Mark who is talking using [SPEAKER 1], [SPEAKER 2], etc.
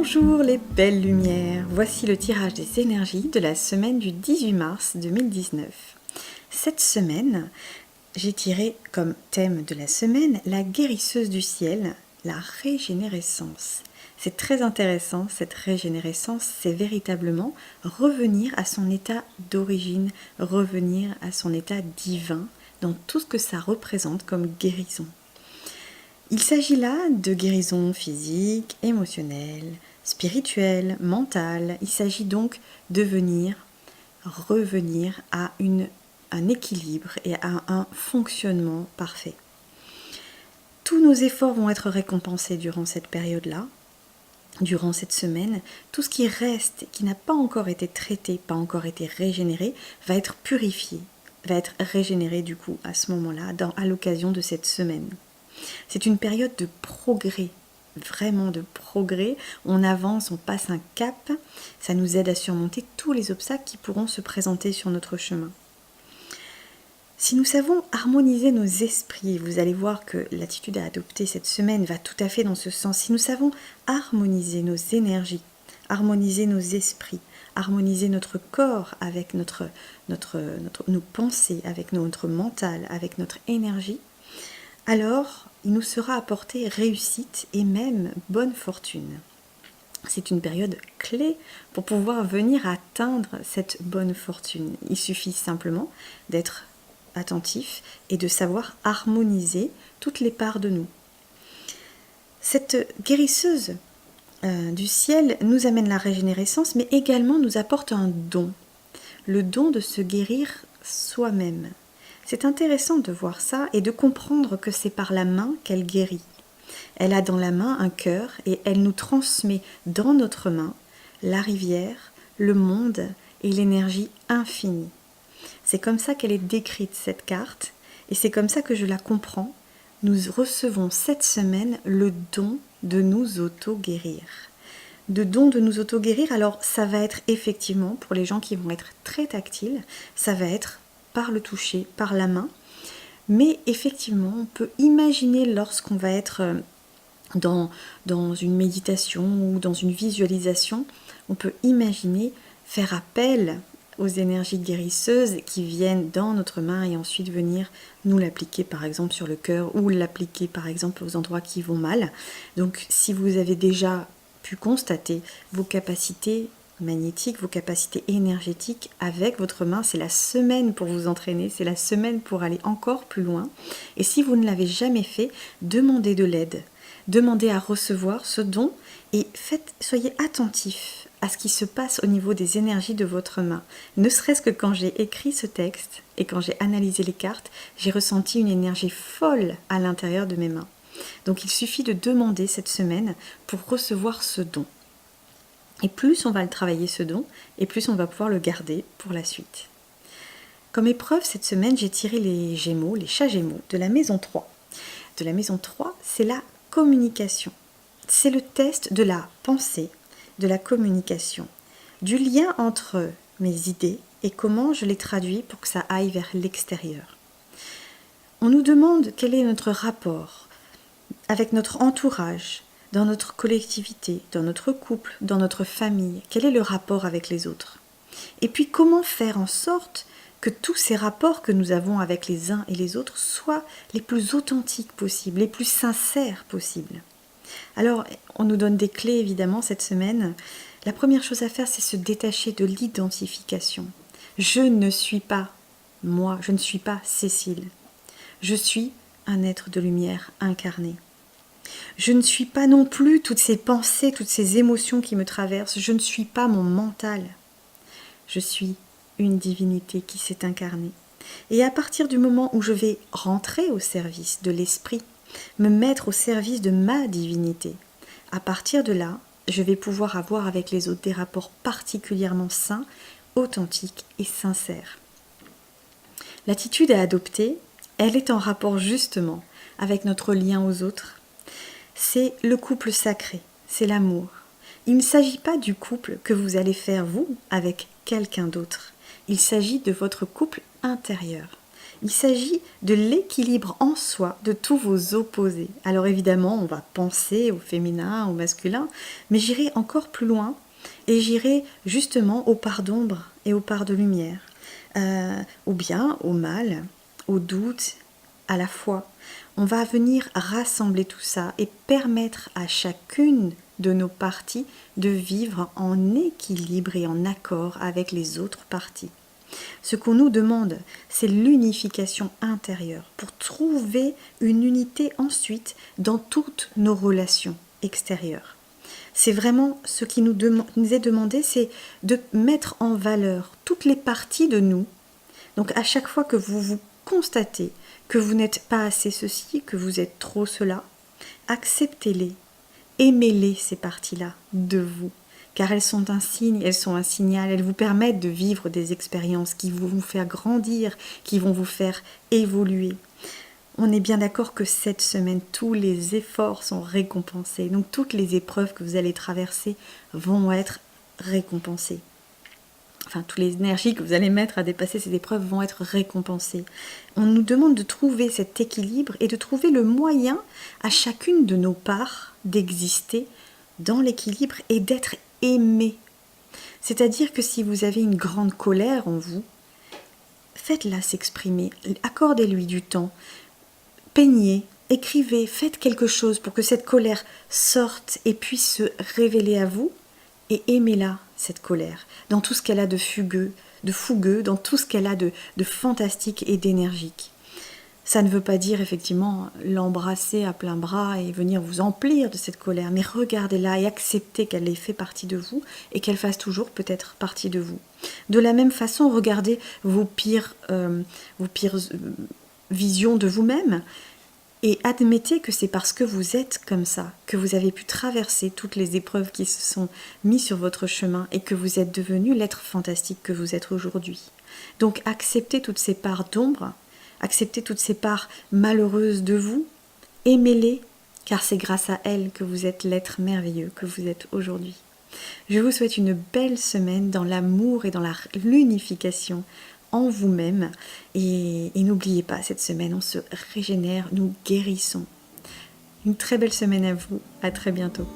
[SPEAKER 1] Bonjour les belles lumières, voici le tirage des énergies de la semaine du 18 mars 2019. Cette semaine, j'ai tiré comme thème de la semaine la guérisseuse du ciel, la régénérescence. C'est très intéressant, cette régénérescence, c'est véritablement revenir à son état d'origine, revenir à son état divin dans tout ce que ça représente comme guérison. Il s'agit là de guérison physique, émotionnelle, spirituelle, mentale. Il s'agit donc de revenir à un équilibre et à un fonctionnement parfait. Tous nos efforts vont être récompensés durant cette période-là, durant cette semaine. Tout ce qui reste, qui n'a pas encore été traité, pas encore été régénéré, va être purifié, va être régénéré du coup à ce moment-là, à l'occasion de cette semaine. C'est une période de progrès, vraiment de progrès. On avance, on passe un cap. Ça nous aide à surmonter tous les obstacles qui pourront se présenter sur notre chemin. Si nous savons harmoniser nos esprits, vous allez voir que l'attitude à adopter cette semaine va tout à fait dans ce sens. Si nous savons harmoniser nos énergies, harmoniser nos esprits, harmoniser notre corps avec nos pensées, avec notre mental, avec notre énergie, alors il nous sera apporté réussite et même bonne fortune. C'est une période clé pour pouvoir venir atteindre cette bonne fortune. Il suffit simplement d'être attentif et de savoir harmoniser toutes les parts de nous. Cette guérisseuse du ciel nous amène la régénérescence, mais également nous apporte un don, le don de se guérir soi-même. C'est intéressant de voir ça et de comprendre que c'est par la main qu'elle guérit. Elle a dans la main un cœur et elle nous transmet dans notre main la rivière, le monde et l'énergie infinie. C'est comme ça qu'elle est décrite, cette carte, et c'est comme ça que je la comprends. Nous recevons cette semaine le don de nous auto-guérir. De don de nous auto-guérir, alors ça va être effectivement, pour les gens qui vont être très tactiles, ça va être par le toucher, par la main. Mais effectivement, on peut imaginer lorsqu'on va être dans une méditation ou dans une visualisation, on peut imaginer faire appel aux énergies guérisseuses qui viennent dans notre main et ensuite venir nous l'appliquer par exemple sur le cœur ou l'appliquer par exemple aux endroits qui vont mal. Donc si vous avez déjà pu constater vos capacités magnétique, vos capacités énergétiques avec votre main, c'est la semaine pour vous entraîner, c'est la semaine pour aller encore plus loin. Et si vous ne l'avez jamais fait, demandez de l'aide, demandez à recevoir ce don et soyez attentifs à ce qui se passe au niveau des énergies de votre main. Ne serait-ce que quand j'ai écrit ce texte et quand j'ai analysé les cartes, j'ai ressenti une énergie folle à l'intérieur de mes mains. Donc il suffit de demander cette semaine pour recevoir ce don. Et plus on va le travailler ce don, et plus on va pouvoir le garder pour la suite. Comme épreuve, cette semaine, j'ai tiré les Gémeaux, les chats Gémeaux, de la maison 3. De la maison 3, c'est la communication. C'est le test de la pensée, de la communication, du lien entre mes idées et comment je les traduis pour que ça aille vers l'extérieur. On nous demande quel est notre rapport avec notre entourage, dans notre collectivité, dans notre couple, dans notre famille, quel est le rapport avec les autres? Et puis comment faire en sorte que tous ces rapports que nous avons avec les uns et les autres soient les plus authentiques possibles, les plus sincères possibles? Alors, on nous donne des clés évidemment cette semaine. La première chose à faire, c'est se détacher de l'identification. Je ne suis pas moi, je ne suis pas Cécile. Je suis un être de lumière incarné. Je ne suis pas non plus toutes ces pensées, toutes ces émotions qui me traversent. Je ne suis pas mon mental. Je suis une divinité qui s'est incarnée. Et à partir du moment où je vais rentrer au service de l'esprit, me mettre au service de ma divinité, à partir de là, je vais pouvoir avoir avec les autres des rapports particulièrement sains, authentiques et sincères. L'attitude à adopter, elle est en rapport justement avec notre lien aux autres. C'est le couple sacré, c'est l'amour. Il ne s'agit pas du couple que vous allez faire vous avec quelqu'un d'autre. Il s'agit de votre couple intérieur. Il s'agit de l'équilibre en soi de tous vos opposés. Alors évidemment, on va penser au féminin, au masculin, mais j'irai encore plus loin et j'irai justement aux parts d'ombre et aux parts de lumière, au bien, au mal, au doute, à la foi. On va venir rassembler tout ça et permettre à chacune de nos parties de vivre en équilibre et en accord avec les autres parties. Ce qu'on nous demande, c'est l'unification intérieure pour trouver une unité ensuite dans toutes nos relations extérieures. C'est vraiment ce qui nous est demandé, c'est de mettre en valeur toutes les parties de nous. Donc à chaque fois que vous vous constatez que vous n'êtes pas assez ceci, que vous êtes trop cela, acceptez-les, aimez-les ces parties-là de vous. Car elles sont un signe, elles sont un signal, elles vous permettent de vivre des expériences qui vont vous faire grandir, qui vont vous faire évoluer. On est bien d'accord que cette semaine, tous les efforts sont récompensés. Donc toutes les épreuves que vous allez traverser vont être récompensées. Enfin, toutes les énergies que vous allez mettre à dépasser ces épreuves vont être récompensées. On nous demande de trouver cet équilibre et de trouver le moyen à chacune de nos parts d'exister dans l'équilibre et d'être aimé. C'est-à-dire que si vous avez une grande colère en vous, faites-la s'exprimer, accordez-lui du temps, peignez, écrivez, faites quelque chose pour que cette colère sorte et puisse se révéler à vous, et aimez-la, cette colère, dans tout ce qu'elle a de fougueux, dans tout ce qu'elle a de fantastique et d'énergique. Ça ne veut pas dire effectivement l'embrasser à plein bras et venir vous emplir de cette colère, mais regardez-la et acceptez qu'elle ait fait partie de vous et qu'elle fasse toujours peut-être partie de vous. De la même façon, regardez vos pires visions de vous-même et admettez que c'est parce que vous êtes comme ça, que vous avez pu traverser toutes les épreuves qui se sont mises sur votre chemin et que vous êtes devenu l'être fantastique que vous êtes aujourd'hui. Donc acceptez toutes ces parts d'ombre, acceptez toutes ces parts malheureuses de vous, aimez-les, car c'est grâce à elles que vous êtes l'être merveilleux que vous êtes aujourd'hui. Je vous souhaite une belle semaine dans l'amour et dans l'unification en vous-même. Et n'oubliez pas, cette semaine, on se régénère, nous guérissons. Une très belle semaine à vous, à très bientôt.